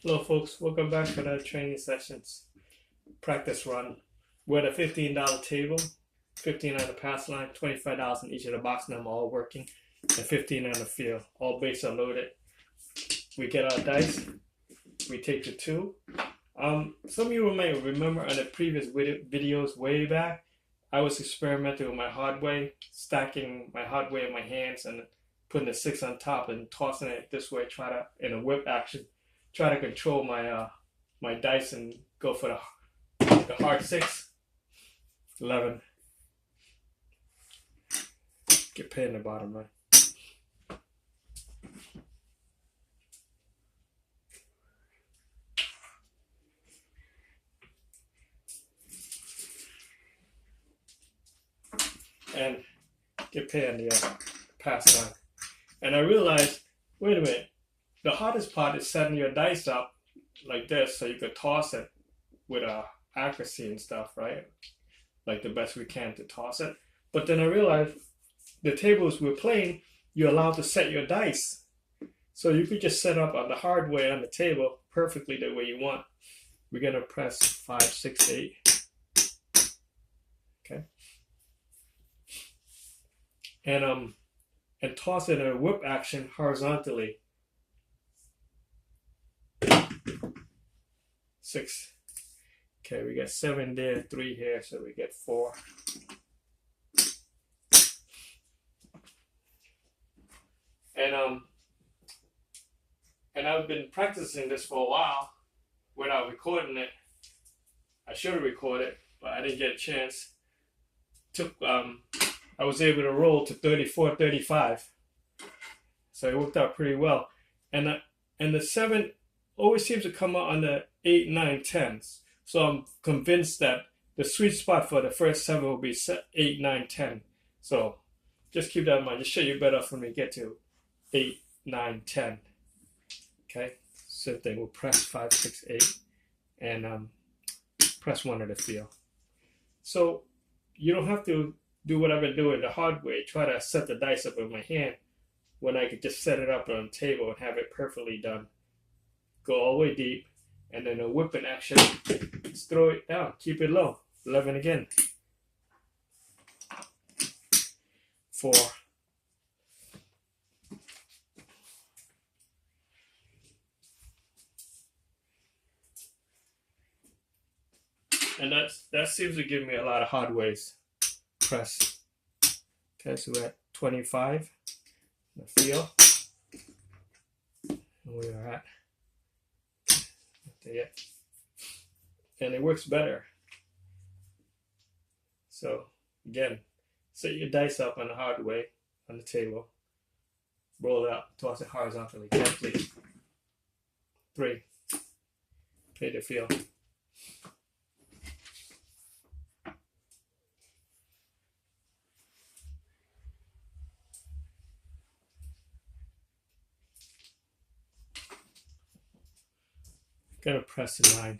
Hello folks, welcome back for the training sessions practice run. We're at a $15 table, 15 on the pass line, $25 in each of the box number all working, and 15 on the field. All bases are loaded. We get our dice, we take the two. Some of you may remember in the previous videos way back, I was experimenting with my hardware, stacking my hardware in my hands and putting the six on top and tossing it this way, try to, in a whip action, try to control my my dice and go for the hard 6, 11. Get paid in the bottom line. And get paid on the pass line. And I realized, wait a minute, the hardest part is setting your dice up like this so you could toss it with accuracy and stuff, right? Like the best we can to toss it. But then I realized the tables we're playing, you're allowed to set your dice. So you could just set up on the hard way on the table perfectly the way you want. We're going to press 5, 6, 8. Okay. And toss it in a whip action horizontally. 6. Okay, we got 7 there, 3 here, so we get 4. And I've been practicing this for a while without recording it. I should have recorded, but I didn't get a chance. I was able to roll to 34, 35. So it worked out pretty well. And the 7 always seems to come out on the 8, 9, 10s. So I'm convinced that the sweet spot for the first 7 will be 8, 9, 10. So just keep that in mind. Just show you better when we get to 8, 9, 10. Okay, same thing. We'll press 5, 6, 8, and press 1 of the field. So you don't have to do what I've been doing the hard way. Try to set the dice up in my hand when I could just set it up on the table and have it perfectly done. Go all the way deep, and then a whipping action. Just throw it down. Keep it low. 11 again. 4. And that seems to give me a lot of hard ways. Press. Okay, so we're at 25. The feel. And we are at there. And it works better. So again, set your dice up on the hard way on the table. Roll it up, toss it horizontally, gently. 3. Pay the feel. Gonna press the 9.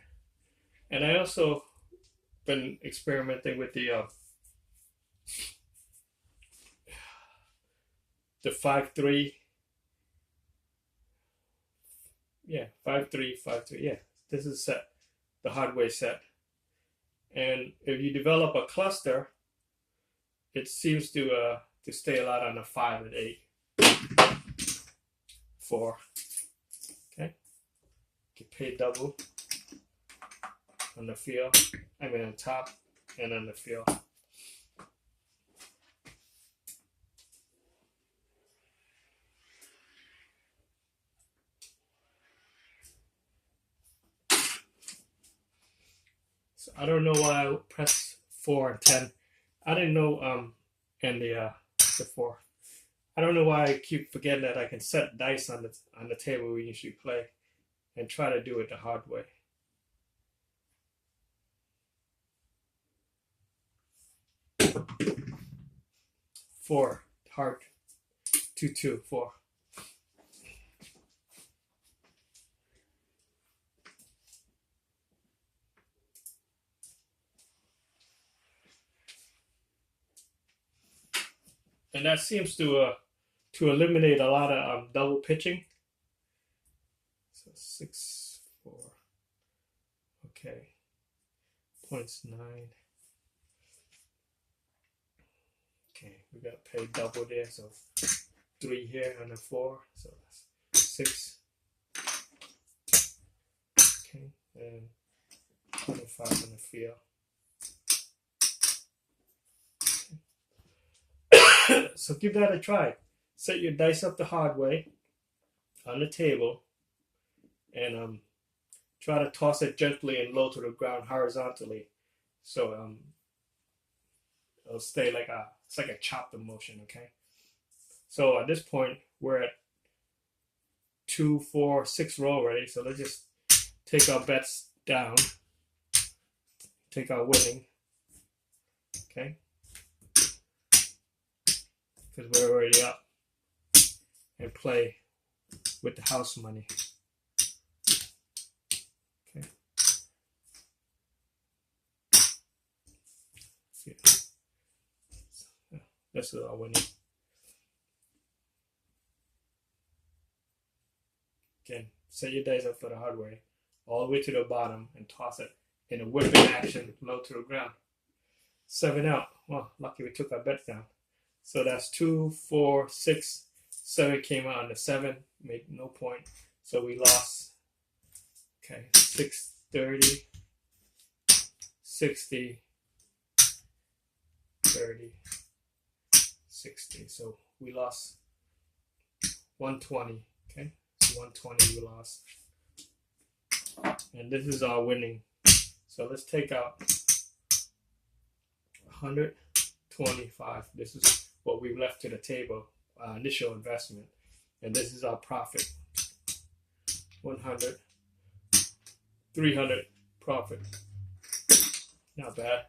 And I also been experimenting with the 5-3. Yeah, 5-3, 5-3. Yeah, this is set, the hard way set. And if you develop a cluster, it seems to stay a lot on the 5 and 8. 4. Okay. Get paid double on the field. I mean on top and on the field. So I don't know why I press 4 and 10. I didn't know and the 4. I don't know why I keep forgetting that I can set dice on the table we usually play and try to do it the hard way. Four, hard, 2, 2, 4. And that seems to eliminate a lot of double pitching. So 6, Okay, 0.9. Okay, we got to pay double there, so 3 here and a 4, so that's 6. Okay, and 25 on the field. Okay. So give that a try. Set your dice up the hard way on the table, and try to toss it gently and low to the ground horizontally, so it'll stay like it's like a chopper motion. Okay. So at this point we're at 2, 4, 6 roll already. So let's just take our bets down. Take our winning. Okay. Because we're already up. And play with the house money. Okay. Yeah. This is our winning. Again, set your dice up for the hard way, all the way to the bottom, and toss it in a whipping action low to the ground. 7 out. Well, lucky we took our bets down. So that's 2, 4, 6, 7 came out on the 7, made no point. So we lost. Okay, 6, 30, 60, 30, 60. So we lost 120. Okay, so 120 we lost. And this is our winning. So let's take out 125. This is what we left to the table, initial investment. And this is our profit. 100, 300 profit. Not bad.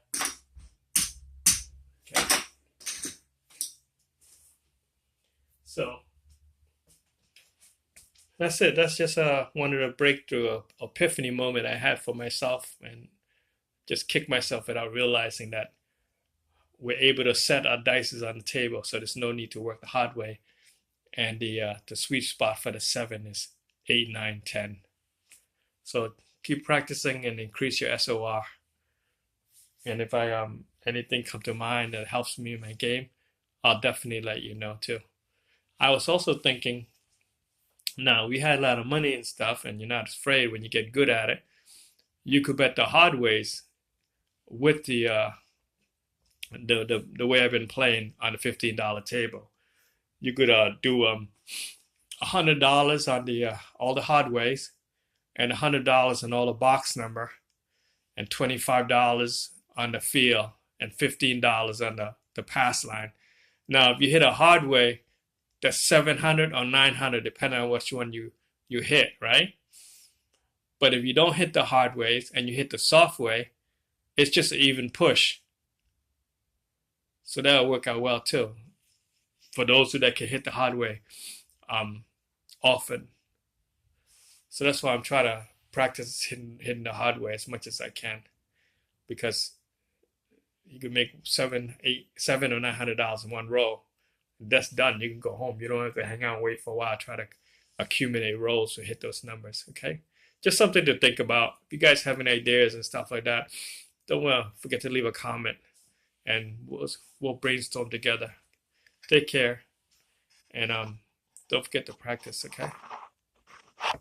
Okay. So that's it. That's just one of the breakthrough epiphany moment I had for myself, and just kick myself without realizing that we're able to set our dices on the table, so there's no need to work the hard way. And the sweet spot for the 7 is 8, 9, 10. So keep practicing and increase your SOR. And if anything come to mind that helps me in my game, I'll definitely let you know too. I was also thinking, now we had a lot of money and stuff, and you're not afraid when you get good at it. You could bet the hard ways with the way I've been playing on the $15 table. You could do $100 on the all the hard ways, and $100 on all the box number, and $25 on the field, and $15 on the pass line. Now, if you hit a hard way, that's 700 or 900, depending on which one you hit, right? But if you don't hit the hard ways and you hit the soft way, it's just an even push. So that'll work out well too, for those that can hit the hard way often. So that's why I'm trying to practice hitting the hard way as much as I can, because you can make $700 or $900 in one roll. That's done. You can go home. You don't have to hang out and wait for a while, try to accumulate rolls to hit those numbers. Okay, just something to think about. If you guys have any ideas and stuff like that, don't forget to leave a comment, and we'll brainstorm together. Take care, and don't forget to practice. Okay.